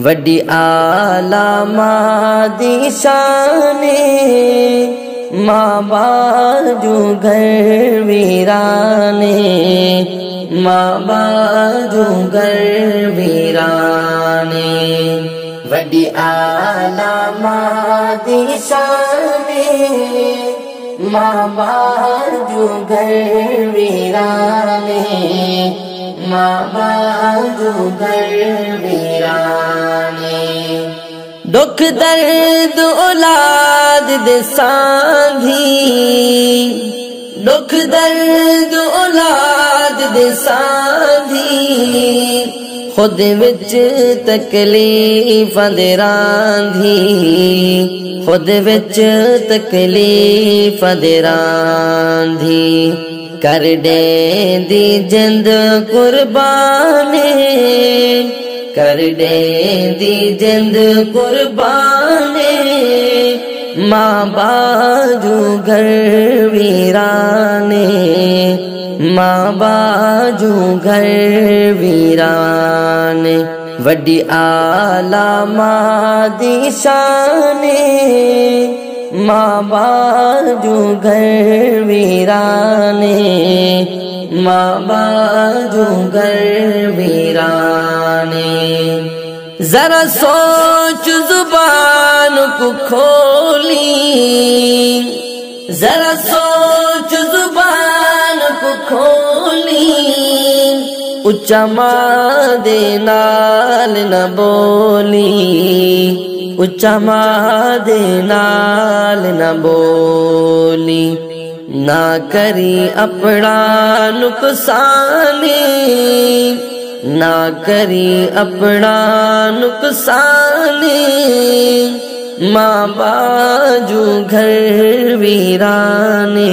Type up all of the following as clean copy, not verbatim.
वड्डी आला मां दी शाने मां बाजू घर वीराने मां बाजू घर वीराने वड्डी आला मां दी शाने मां बाजू घर वीराने मां बाजू घर वीराने दुख दर्द औलाद दे सांधी दुख दर्द औलाद दे सांधी खुद विच तकलीफ दे रांधी खुद विच तकलीफ दे रांधी कर दे दी जिंद कुर्बाने कर दे दी जिंद कुर्बाने मां बाजू घर वीराने मां बाजू घर वीराने वड्डी आला मां दी शाने मां बाजू घर वीराने मां बाजू घर वीराने जरा सोच जुबान को खोली जरा सोच जुबान को खोली उच्चा मां दे नाल न बोली उच्चा मां दे नाल न बोली ना करी अपना नुकसाने ना करी अपना नुकसाने मां बाजू घर वीराने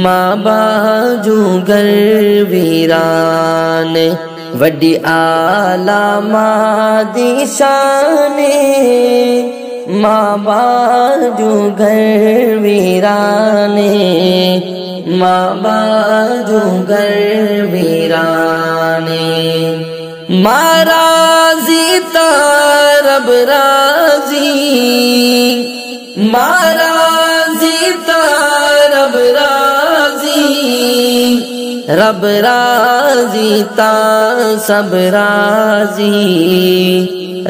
मां बाजू घर वीराने वड्डी आला मां दी शाने मां बाजू घर वीराने मां बाजू घर वीराने मां राज़ी ता रब राज़ी मां राज़ी ता रब राज़ी रब राज़ी ता सब राज़ी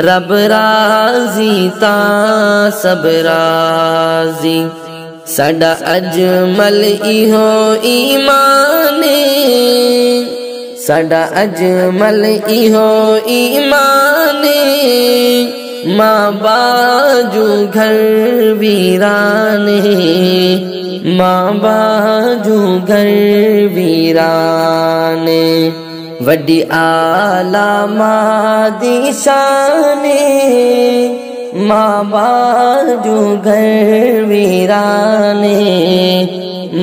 रब राज़ी ता सब राज़ी साडा अजमल इहो ईमाने साडा अजमल इहो ईमाने मां बाजू घर वीराने मां बाजू घर वीराने वड्डी आला मां दी शाने मां बाजू घर वीराने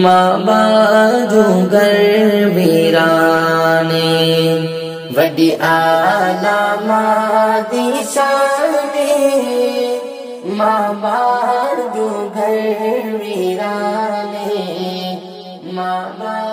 मां बाजू घर वीराने वड्डी आला मां दी शाने मां बाजू घर वीराने मां